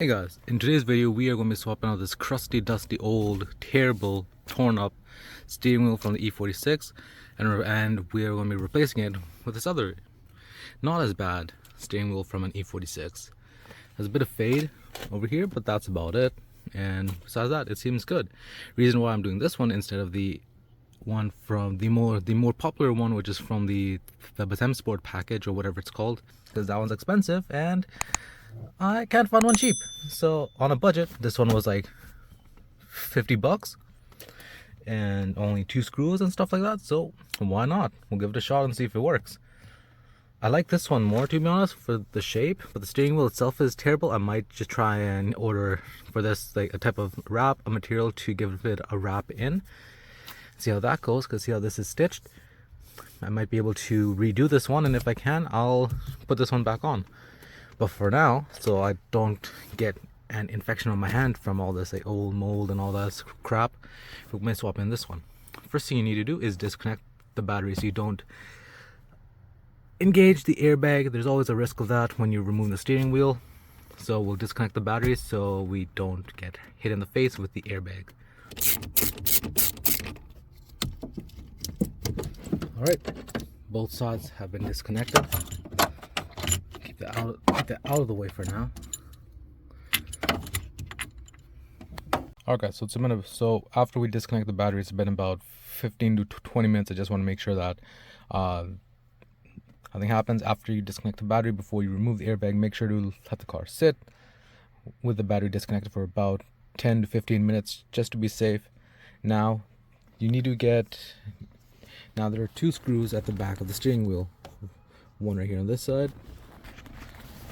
Hey guys, in today's video we are going to be swapping out this crusty, dusty, old, terrible, torn up steering wheel from the E46 and we are going to be replacing it with this other, not as bad steering wheel from an E46. There's a bit of fade over here, but that's about it, and besides that it seems good. Reason why I'm doing this one instead of the one from the more popular one, which is from the Batem Sport package or whatever it's called, because that one's expensive and I can't find one cheap. So on a budget, this one was like 50 bucks and only 2 screws and stuff like that. So why not? We'll give it a shot and see if it works. I like this one more, to be honest, for the shape, but the steering wheel itself is terrible. I might just try and order for this like a type of wrap, a material to give it a wrap in. See how that goes, because see how this is stitched. I might be able to redo this one, and if I can, I'll put this one back on. But for now, so I don't get an infection on my hand from all this like old mold and all that crap, we're going to swap in this one. First thing you need to do is disconnect the battery so you don't engage the airbag. There's always a risk of that when you remove the steering wheel. So we'll disconnect the battery so we don't get hit in the face with the airbag. Alright, both sides have been disconnected. Keep that out of the way for now. Alright guys, so it's been so after we disconnect the battery, it's been about 15 to 20 minutes. I just want to make sure that nothing happens after you disconnect the battery. Before you remove the airbag, make sure to let the car sit with the battery disconnected for about 10 to 15 minutes just to be safe. Now you need to now there are 2 screws at the back of the steering wheel, one right here on this side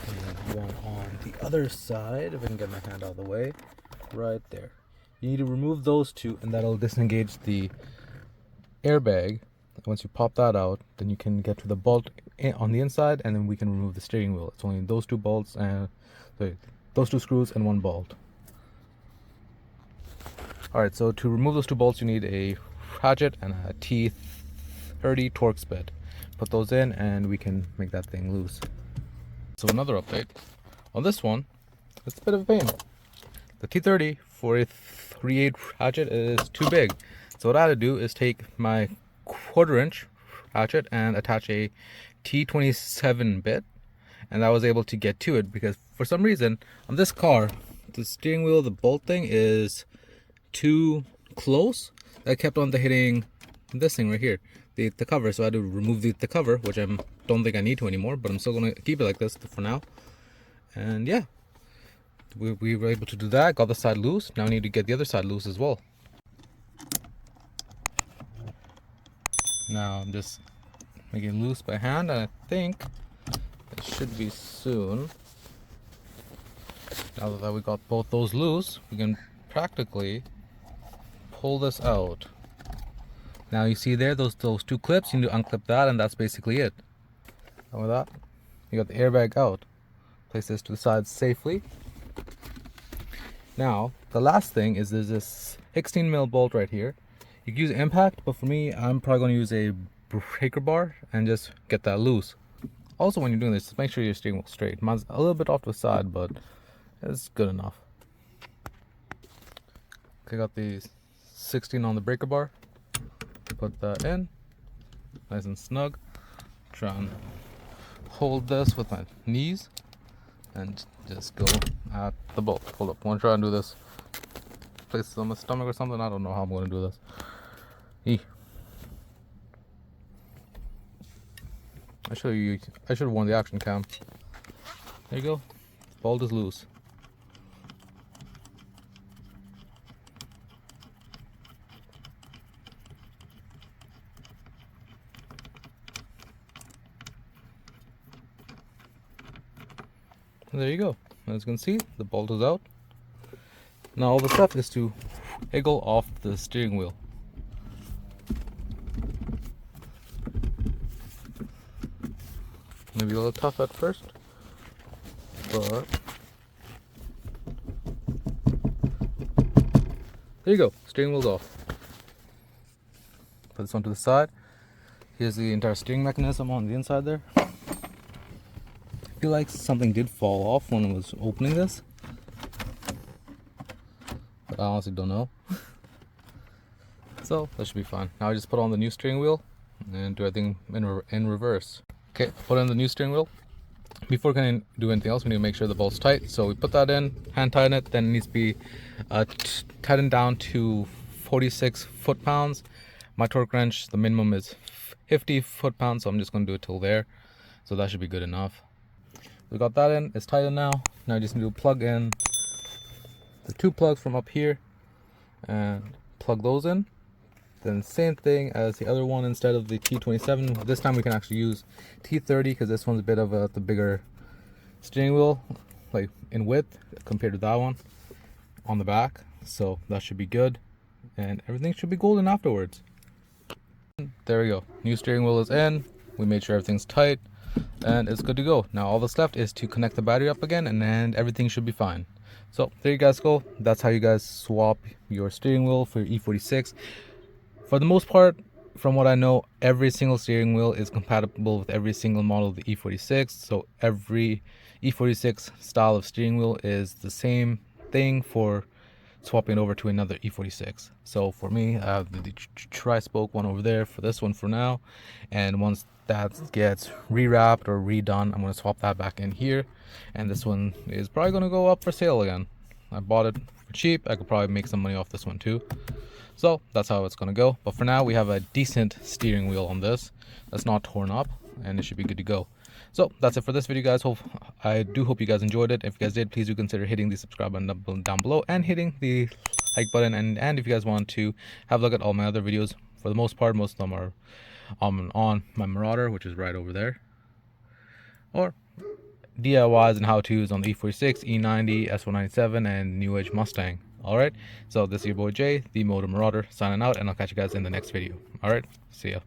and one on the other side. If I can get my hand out of the way, right there. You need to remove those 2 and that'll disengage the airbag. Once you pop that out, then you can get to the bolt on the inside, and then we can remove the steering wheel. It's only those 2 bolts and those 2 screws and 1 bolt. Alright, so to remove those 2 bolts you need a ratchet and a T30 Torx bit. Put those in and we can make that thing loose. So another update on this one, it's a bit of a pain. The T30 for a 3/8 ratchet is too big. So what I had to do is take my 1/4 inch ratchet and attach a T27 bit, and I was able to get to it because for some reason on this car the steering wheel, the bolt thing is too close. I kept on hitting this thing right here, the cover, so I had to remove the cover, which I don't think I need to anymore, but I'm still going to keep it like this for now. And yeah, we were able to do that, got the side loose. Now I need to get the other side loose as well. Now I'm just making it loose by hand, and I think it should be soon. Now that we got both those loose, we can practically pull this out. Now you see there those 2 clips, you need to unclip that, and that's basically it. And with that, you got the airbag out. Place this to the side safely. Now the last thing is there's this 16mm bolt right here. You can use impact, but for me I'm probably going to use a breaker bar and just get that loose. Also, when you're doing this, just make sure your steering wheel straight. Mine's a little bit off to the side, but it's good enough. Okay, got the 16 on the breaker bar. Put that in, nice and snug. Try and hold this with my knees and just go at the bolt. Hold up, I want to try and do this. Place this on my stomach or something. I don't know how I'm going to do this. I should have worn the action cam. There you go. Bolt is loose. And there you go. As you can see, the bolt is out. Now all the stuff is to wiggle off the steering wheel. Maybe a little tough at first, but there you go. Steering wheel's off. Put this one to the side. Here's the entire steering mechanism on the inside there. I feel like something did fall off when I was opening this. I honestly don't know. So that should be fine. Now I just put on the new steering wheel and do everything in reverse. Okay, put in the new steering wheel. Before we can do anything else, we need to make sure the bolt's tight. So we put that in, hand tighten it, then it needs to be tightened down to 46 foot-pounds. My torque wrench, the minimum is 50 foot-pounds, so I'm just going to do it till there. So that should be good enough. We got that in, it's tightened now. Now I just need to plug in the 2 plugs from up here and plug those in. Then same thing as the other one, instead of the T27, this time we can actually use T30 because this one's a bit of the bigger steering wheel, like in width compared to that one on the back. So that should be good and everything should be golden afterwards. There we go, new steering wheel is in, we made sure everything's tight and it's good to go. Now all that's left is to connect the battery up again and everything should be fine. So there you guys go, that's how you guys swap your steering wheel for your E46. For the most part, from what I know, every single steering wheel is compatible with every single model of the E46. So every E46 style of steering wheel is the same thing for swapping it over to another E46. So for me, I have the tri-spoke one over there for this one for now. And once that gets rewrapped or redone, I'm going to swap that back in here. And this one is probably going to go up for sale again. I bought it for cheap. I could probably make some money off this one too. So that's how it's going to go. But for now, we have a decent steering wheel on this that's not torn up and it should be good to go. So that's it for this video, guys. I do hope you guys enjoyed it. If you guys did, please do consider hitting the subscribe button down below and hitting the like button. And if you guys want to have a look at all my other videos, for the most part, most of them are on my Marauder, which is right over there, or DIYs and how-tos on the E46, E90, S197, and New Age Mustang. Alright, so this is your boy Jay, the Motor Marauder, signing out, and I'll catch you guys in the next video. Alright, see ya.